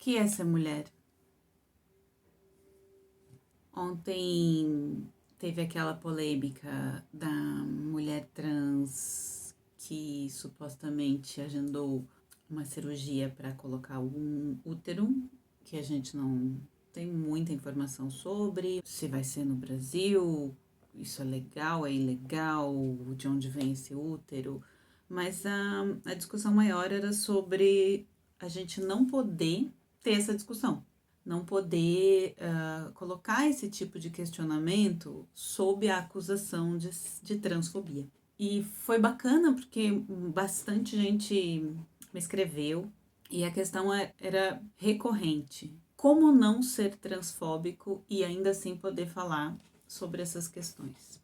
que é ser mulher? Ontem teve aquela polêmica da mulher trans que supostamente agendou uma cirurgia para colocar um útero, que a gente não tem muita informação sobre, se vai ser no Brasil, isso é legal, é ilegal, de onde vem esse útero, mas a discussão maior era sobre a gente não poder ter essa discussão, não poder colocar esse tipo de questionamento sob a acusação de transfobia. E foi bacana porque bastante gente me escreveu e a questão era recorrente. Como não ser transfóbico e ainda assim poder falar sobre essas questões?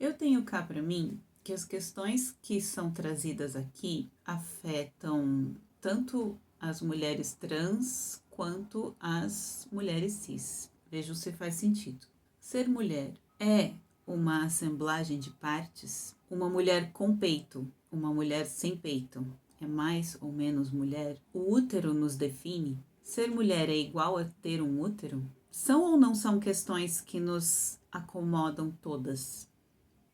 Eu tenho cá para mim que as questões que são trazidas aqui afetam tanto as mulheres trans quanto as mulheres cis. Vejo se faz sentido. Ser mulher é uma assemblagem de partes? Uma mulher com peito, uma mulher sem peito, é mais ou menos mulher? O útero nos define? Ser mulher é igual a ter um útero? São ou não são questões que nos acomodam todas?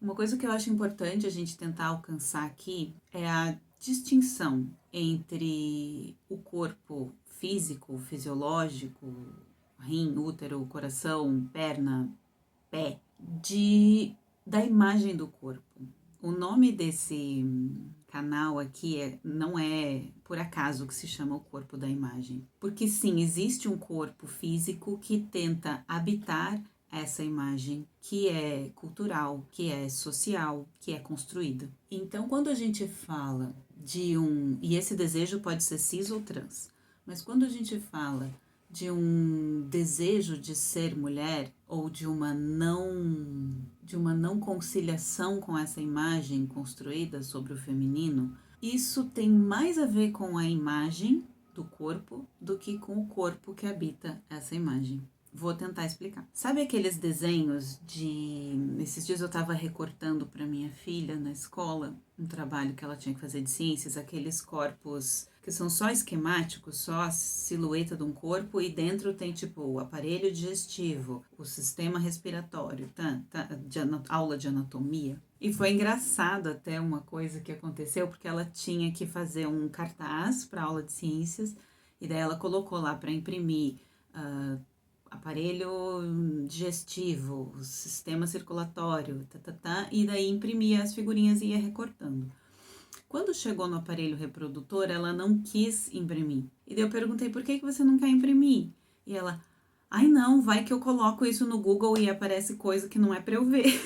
Uma coisa que eu acho importante a gente tentar alcançar aqui é a distinção entre o corpo físico, fisiológico, rim, útero, coração, perna, pé, da imagem do corpo. O nome desse canal aqui não é por acaso que se chama o corpo da imagem. Porque sim, existe um corpo físico que tenta habitar essa imagem que é cultural, que é social, que é construída. Então, quando a gente fala e esse desejo pode ser cis ou trans, mas quando a gente fala de um desejo de ser mulher ou de uma não conciliação com essa imagem construída sobre o feminino, isso tem mais a ver com a imagem do corpo do que com o corpo que habita essa imagem. Vou tentar explicar. Sabe aqueles desenhos esses dias eu estava recortando para minha filha na escola, um trabalho que ela tinha que fazer de ciências, aqueles corpos que são só esquemáticos, só a silhueta de um corpo e dentro tem tipo o aparelho digestivo, o sistema respiratório, aula de anatomia. E foi engraçado até uma coisa que aconteceu, porque ela tinha que fazer um cartaz para aula de ciências e daí ela colocou lá para imprimir aparelho digestivo, sistema circulatório, e daí imprimia as figurinhas e ia recortando. Quando chegou no aparelho reprodutor, ela não quis imprimir. E daí eu perguntei, por que você não quer imprimir? E ela, ai não, vai que eu coloco isso no Google e aparece coisa que não é pra eu ver.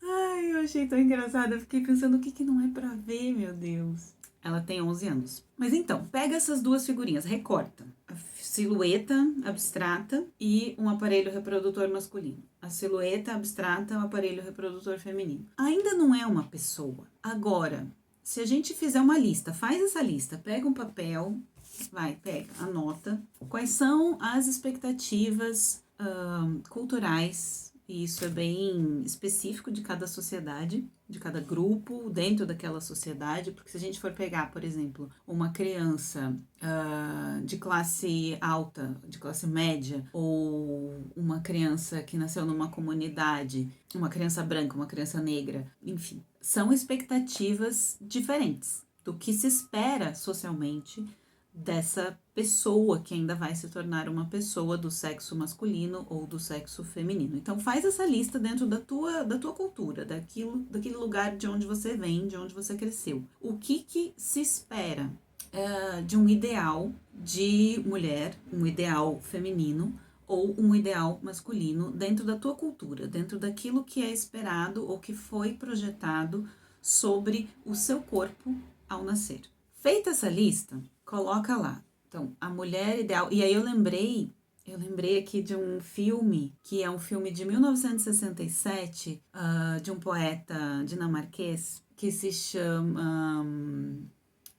Ai, eu achei tão engraçado, eu fiquei pensando, o que não é pra ver, meu Deus? Ela tem 11 anos. Mas então, pega essas duas figurinhas, recorta. A silhueta abstrata e um aparelho reprodutor masculino. A silhueta abstrata, o aparelho reprodutor feminino. Ainda não é uma pessoa. Agora, se a gente fizer uma lista, faz essa lista, pega um papel, anota. Quais são as expectativas culturais, e isso é bem específico de cada sociedade, de cada grupo dentro daquela sociedade, porque se a gente for pegar, por exemplo, uma criança de classe alta, de classe média, ou uma criança que nasceu numa comunidade, uma criança branca, uma criança negra, enfim, são expectativas diferentes do que se espera socialmente dessa pessoa que ainda vai se tornar uma pessoa do sexo masculino ou do sexo feminino. Então faz essa lista dentro da tua cultura, daquele lugar de onde você vem, de onde você cresceu. O que se espera de um ideal de mulher, um ideal feminino ou um ideal masculino dentro da tua cultura, dentro daquilo que é esperado ou que foi projetado sobre o seu corpo ao nascer. Feita essa lista, coloca lá. Então, a mulher ideal. E aí eu lembrei aqui de um filme, que é um filme de 1967, de um poeta dinamarquês, que se chama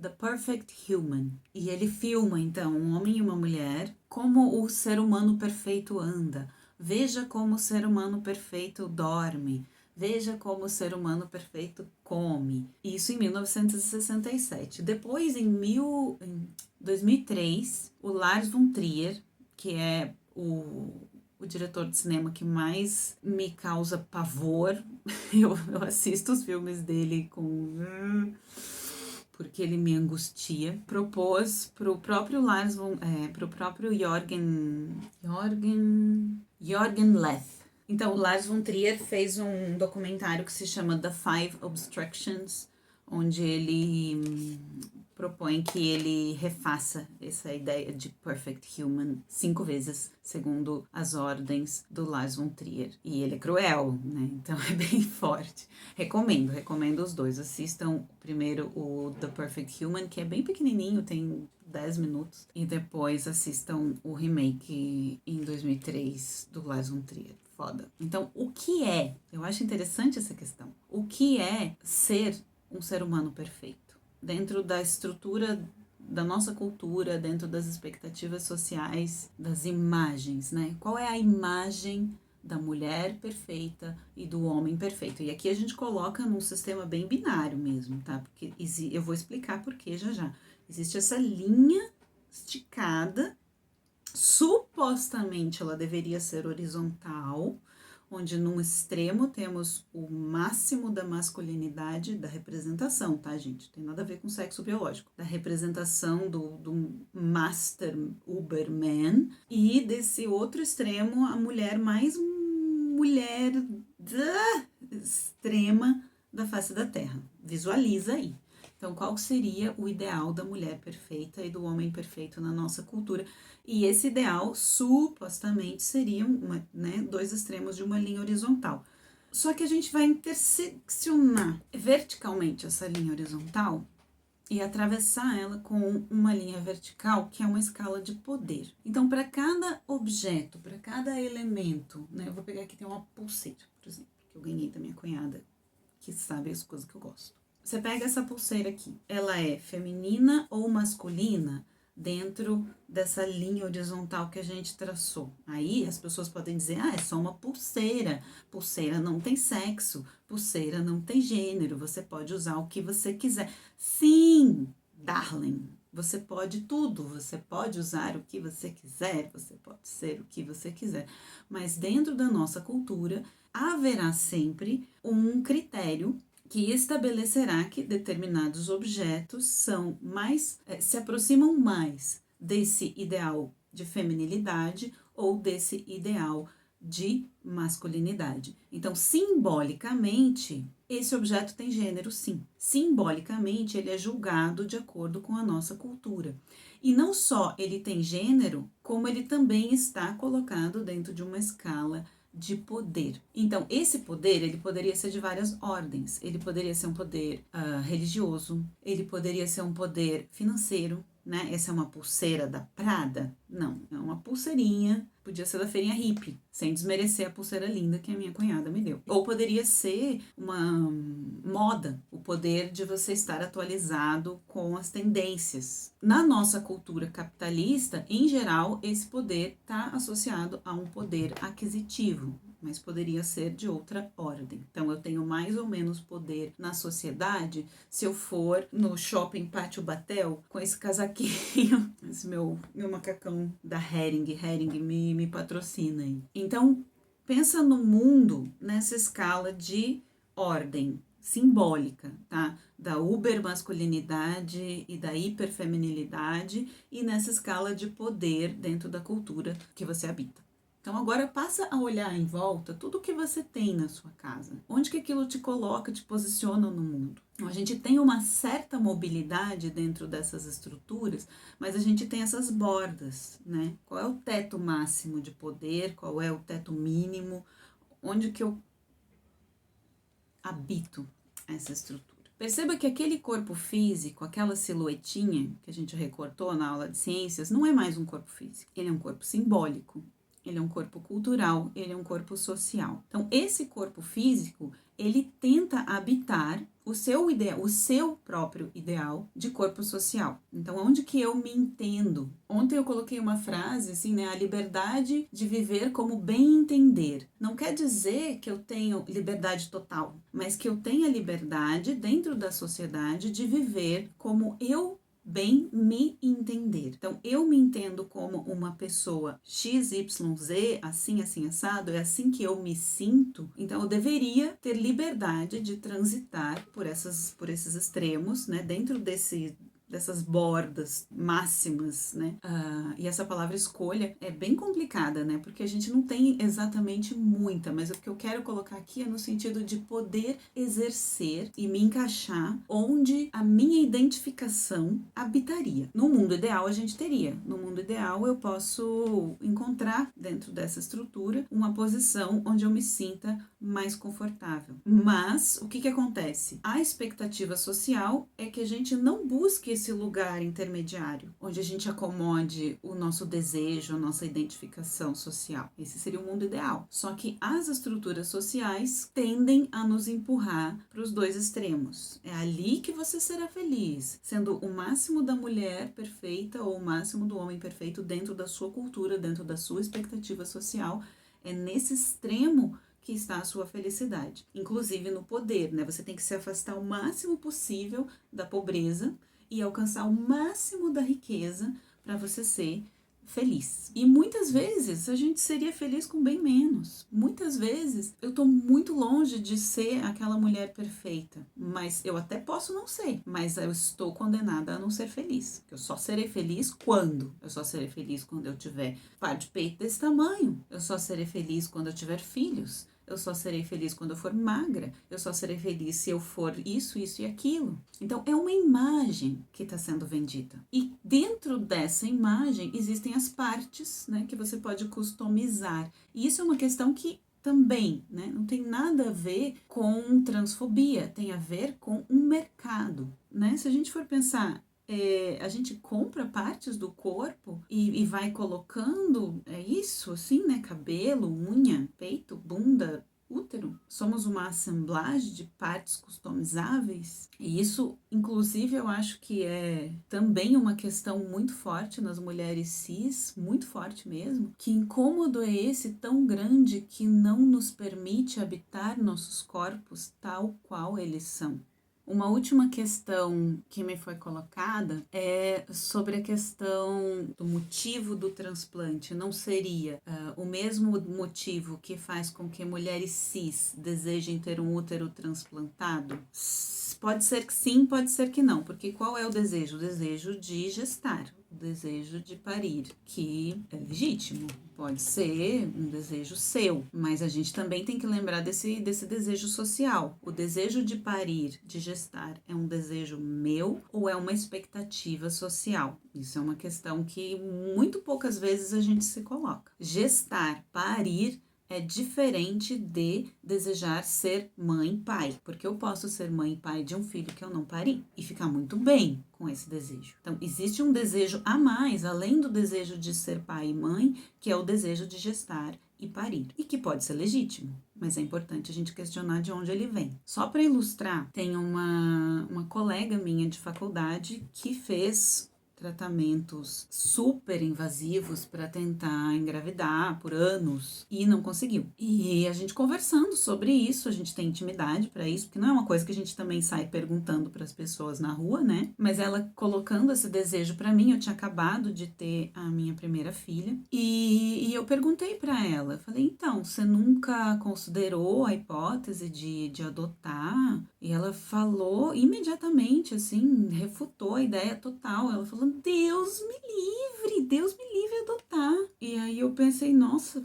The Perfect Human. E ele filma, então, um homem e uma mulher, como o ser humano perfeito anda. Veja como o ser humano perfeito dorme. Veja como o ser humano perfeito come. Isso em 1967. Depois, em 2003, o Lars von Trier, que é o diretor de cinema que mais me causa pavor, eu assisto os filmes dele com... porque ele me angustia, propôs pro próprio pro próprio Jorgen Leth. Então, o Lars von Trier fez um documentário que se chama The Five Obstructions, onde ele propõe que ele refaça essa ideia de Perfect Human 5 vezes, segundo as ordens do Lars von Trier. E ele é cruel, né? Então é bem forte. Recomendo os dois. Assistam primeiro o The Perfect Human, que é bem pequenininho, tem 10 minutos. E depois assistam o remake em 2003 do Lars von Trier. Foda. Então, o que é? Eu acho interessante essa questão. O que é ser um ser humano perfeito? Dentro da estrutura da nossa cultura, dentro das expectativas sociais, das imagens, né? Qual é a imagem da mulher perfeita e do homem perfeito? E aqui a gente coloca num sistema bem binário mesmo, tá? Porque eu vou explicar por que já. Existe essa linha esticada, supostamente ela deveria ser horizontal, onde num extremo temos o máximo da masculinidade, da representação, tá, gente? Tem nada a ver com sexo biológico. Da representação do Master Uberman, e desse outro extremo, a mulher mais mulher extrema da face da Terra. Visualiza aí. Então, qual seria o ideal da mulher perfeita e do homem perfeito na nossa cultura? E esse ideal, supostamente, seriam dois extremos de uma linha horizontal. Só que a gente vai interseccionar verticalmente essa linha horizontal e atravessar ela com uma linha vertical, que é uma escala de poder. Então, para cada objeto, para cada elemento, né? Eu vou pegar aqui, tem uma pulseira, por exemplo, que eu ganhei da minha cunhada, que sabe as coisas que eu gosto. Você pega essa pulseira aqui, ela é feminina ou masculina dentro dessa linha horizontal que a gente traçou? Aí as pessoas podem dizer, é só uma pulseira, pulseira não tem sexo, pulseira não tem gênero, você pode usar o que você quiser. Sim, darling, você pode tudo, você pode usar o que você quiser, você pode ser o que você quiser, mas dentro da nossa cultura haverá sempre um critério que estabelecerá que determinados objetos se aproximam mais desse ideal de feminilidade ou desse ideal de masculinidade. Então, simbolicamente, esse objeto tem gênero, sim. Simbolicamente, ele é julgado de acordo com a nossa cultura. E não só ele tem gênero, como ele também está colocado dentro de uma escala de poder. Então, esse poder, ele poderia ser de várias ordens. Ele poderia ser um poder religioso, ele poderia ser um poder financeiro, né? Essa é uma pulseira da Prada? Não, é uma pulseirinha, podia ser da feirinha hippie, sem desmerecer a pulseira linda que a minha cunhada me deu. Ou poderia ser uma moda, o poder de você estar atualizado com as tendências. Na nossa cultura capitalista, em geral, esse poder está associado a um poder aquisitivo, mas poderia ser de outra ordem. Então, eu tenho mais ou menos poder na sociedade se eu for no shopping Pátio Batel com esse casaquinho, esse meu macacão da Hering me patrocina aí. Então, pensa no mundo nessa escala de ordem simbólica, tá? Da ubermasculinidade e da hiperfeminilidade, e nessa escala de poder dentro da cultura que você habita. Então agora passa a olhar em volta tudo que você tem na sua casa. Onde que aquilo te coloca, te posiciona no mundo? A gente tem uma certa mobilidade dentro dessas estruturas, mas a gente tem essas bordas, né? Qual é o teto máximo de poder? Qual é o teto mínimo? Onde que eu habito essa estrutura? Perceba que aquele corpo físico, aquela silhuetinha que a gente recortou na aula de ciências, não é mais um corpo físico. Ele é um corpo simbólico. Ele é um corpo cultural, ele é um corpo social. Então, esse corpo físico, ele tenta habitar o seu ideal, o seu próprio ideal de corpo social. Então, onde que eu me entendo? Ontem eu coloquei uma frase assim, né? A liberdade de viver como bem entender. Não quer dizer que eu tenho liberdade total, mas que eu tenha liberdade dentro da sociedade de viver como eu bem me entender. Então, eu me entendo como uma pessoa XYZ, assim, assim, assado, é assim que eu me sinto. Então, eu deveria ter liberdade de transitar por esses extremos, né? Dentro dessas bordas máximas, né? E essa palavra escolha é bem complicada, né? Porque a gente não tem exatamente muita, mas o que eu quero colocar aqui é no sentido de poder exercer e me encaixar onde a minha identificação habitaria. No mundo ideal a gente teria. No mundo ideal eu posso encontrar dentro dessa estrutura uma posição onde eu me sinta mais confortável. Mas o que acontece? A expectativa social é que a gente não busque esse lugar intermediário, onde a gente acomode o nosso desejo, a nossa identificação social. Esse seria o mundo ideal. Só que as estruturas sociais tendem a nos empurrar para os dois extremos. É ali que você será feliz, sendo o máximo da mulher perfeita ou o máximo do homem perfeito dentro da sua cultura, dentro da sua expectativa social. É nesse extremo que está a sua felicidade, inclusive no poder, né? Você tem que se afastar o máximo possível da pobreza e alcançar o máximo da riqueza para você ser feliz. E muitas vezes a gente seria feliz com bem menos. Muitas vezes eu tô muito longe de ser aquela mulher perfeita, mas eu até posso não ser, mas eu estou condenada a não ser feliz. Eu só serei feliz quando? Eu só serei feliz quando eu tiver par de peito desse tamanho. Eu só serei feliz quando eu tiver filhos. Eu só serei feliz quando eu for magra. Eu só serei feliz se eu for isso, isso e aquilo. Então, é uma imagem que está sendo vendida. E dentro dessa imagem existem as partes, né, que você pode customizar. E isso é uma questão que também, né, não tem nada a ver com transfobia. Tem a ver com um mercado, né? Se a gente for pensar, a gente compra partes do corpo e vai colocando, é isso, assim, né? Cabelo, unha, peito, bunda, útero. Somos uma assemblagem de partes customizáveis. E isso, inclusive, eu acho que é também uma questão muito forte nas mulheres cis, muito forte mesmo. Que incômodo é esse tão grande que não nos permite habitar nossos corpos tal qual eles são? Uma última questão que me foi colocada é sobre a questão do motivo do transplante. Não seria o mesmo motivo que faz com que mulheres cis desejem ter um útero transplantado? Pode ser que sim, pode ser que não, porque qual é o desejo? O desejo de gestar, o desejo de parir, que é legítimo. Pode ser um desejo seu, mas a gente também tem que lembrar desse desejo social. O desejo de parir, de gestar, é um desejo meu ou é uma expectativa social? Isso é uma questão que muito poucas vezes a gente se coloca. Gestar, parir, é diferente de desejar ser mãe e pai, porque eu posso ser mãe e pai de um filho que eu não pari e ficar muito bem com esse desejo. Então, existe um desejo a mais, além do desejo de ser pai e mãe, que é o desejo de gestar e parir, e que pode ser legítimo, mas é importante a gente questionar de onde ele vem. Só para ilustrar, tem uma colega minha de faculdade que fez tratamentos super invasivos para tentar engravidar por anos e não conseguiu. E a gente conversando sobre isso, a gente tem intimidade para isso, porque não é uma coisa que a gente também sai perguntando para as pessoas na rua, né? Mas ela colocando esse desejo para mim, eu tinha acabado de ter a minha primeira filha e eu perguntei para ela, eu falei, então, você nunca considerou a hipótese de adotar? E ela falou imediatamente, assim, refutou a ideia total. Ela falou, Deus me livre adotar. E aí eu pensei, nossa,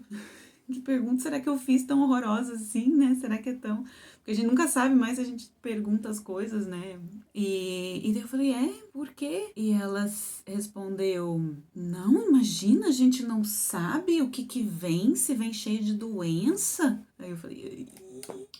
que pergunta será que eu fiz tão horrorosa assim, né? Será que é tão... Porque a gente nunca sabe mais se a gente pergunta as coisas, né? E daí eu falei, por quê? E ela respondeu, não, imagina, a gente não sabe o que vem, se vem cheio de doença. Aí eu falei,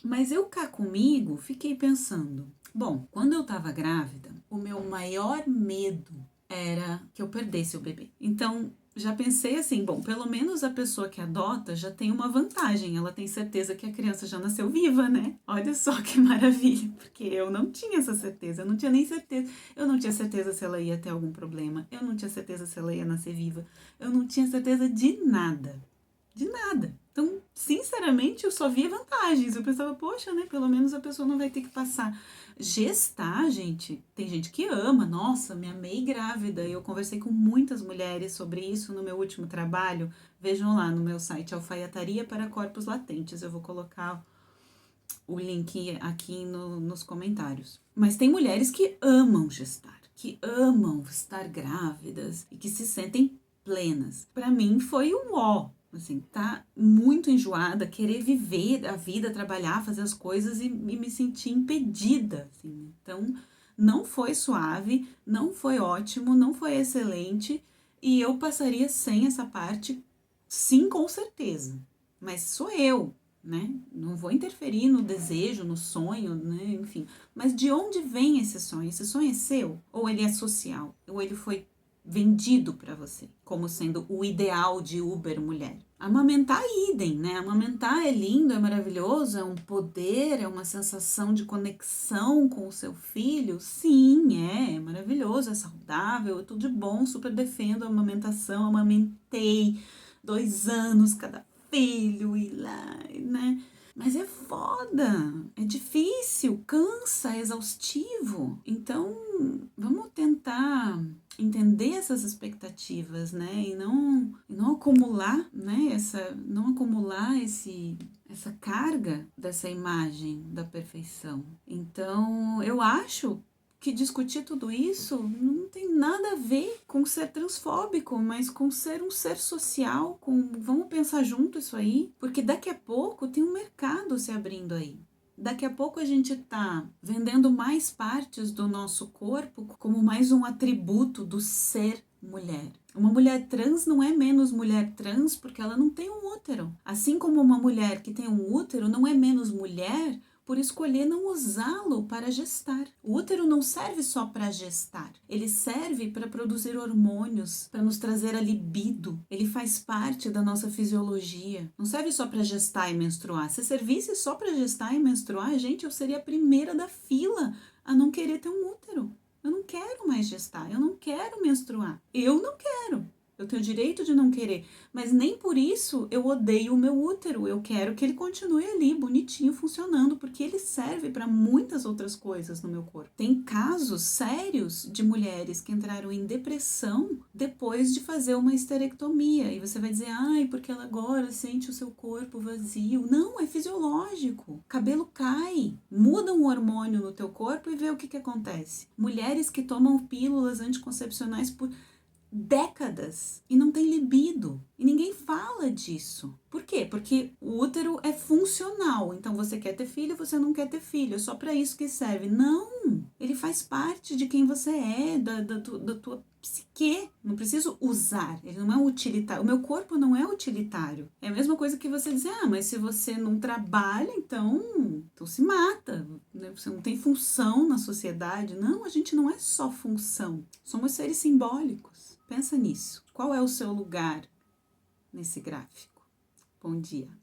mas eu cá comigo fiquei pensando, bom, quando eu tava grávida, o meu maior medo era que eu perdesse o bebê. Então, já pensei assim, bom, pelo menos a pessoa que adota já tem uma vantagem, ela tem certeza que a criança já nasceu viva, né? Olha só que maravilha, porque eu não tinha essa certeza, eu não tinha nem certeza, eu não tinha certeza se ela ia ter algum problema, eu não tinha certeza se ela ia nascer viva, eu não tinha certeza de nada. De nada. Então, sinceramente, eu só via vantagens. Eu pensava, poxa, né? Pelo menos a pessoa não vai ter que passar. Gestar, gente, tem gente que ama. Nossa, me amei grávida. Eu conversei com muitas mulheres sobre isso no meu último trabalho. Vejam lá no meu site, Alfaiataria para Corpos Latentes. Eu vou colocar o link aqui nos comentários. Mas tem mulheres que amam gestar, que amam estar grávidas e que se sentem plenas. Para mim foi um ó. Assim, tá muito enjoada, querer viver a vida, trabalhar, fazer as coisas e me sentir impedida. Assim. Então, não foi suave, não foi ótimo, não foi excelente e eu passaria sem essa parte, sim, com certeza. Mas sou eu, né? Não vou interferir no desejo, no sonho, né? Enfim. Mas de onde vem esse sonho? Esse sonho é seu? Ou ele é social? Ou ele foi vendido para você como sendo o ideal de Uber mulher? Amamentar idem, né? Amamentar é lindo, é maravilhoso, é um poder, é uma sensação de conexão com o seu filho. Sim, é maravilhoso, é saudável, é tudo de bom, super defendo a amamentação, amamentei 2 anos cada filho e lá, né? Mas é foda, é difícil, cansa, é exaustivo. Então, vamos tentar entender essas expectativas, né? E não acumular, né? Não acumular essa carga dessa imagem da perfeição. Então, eu acho que discutir tudo isso não tem nada a ver com ser transfóbico, mas com ser um ser social, vamos pensar junto isso aí, porque daqui a pouco tem um mercado se abrindo aí. Daqui a pouco a gente tá vendendo mais partes do nosso corpo como mais um atributo do ser mulher. Uma mulher trans não é menos mulher trans porque ela não tem um útero. Assim como uma mulher que tem um útero não é menos mulher por escolher não usá-lo para gestar. O útero não serve só para gestar, ele serve para produzir hormônios, para nos trazer a libido. Ele faz parte da nossa fisiologia. Não serve só para gestar e menstruar. Se servisse só para gestar e menstruar, gente, eu seria a primeira da fila a não querer ter um útero. Eu não quero mais gestar, eu não quero menstruar. Eu não quero. Eu tenho o direito de não querer, mas nem por isso eu odeio o meu útero. Eu quero que ele continue ali, bonitinho, funcionando, porque ele serve para muitas outras coisas no meu corpo. Tem casos sérios de mulheres que entraram em depressão depois de fazer uma esterectomia. E você vai dizer, ai, porque ela agora sente o seu corpo vazio. Não, é fisiológico. Cabelo cai, muda um hormônio no teu corpo e vê o que acontece. Mulheres que tomam pílulas anticoncepcionais por décadas e não tem libido. E ninguém fala disso. Por quê? Porque o útero é funcional. Então você quer ter filho, você não quer ter filho. É só para isso que serve. Não! Ele faz parte de quem você é, da tua psique. Não preciso usar. Ele não é utilitário. O meu corpo não é utilitário. É a mesma coisa que você dizer, mas se você não trabalha, então se mata. Você não tem função na sociedade. Não, a gente não é só função. Somos seres simbólicos. Pensa nisso. Qual é o seu lugar nesse gráfico? Bom dia.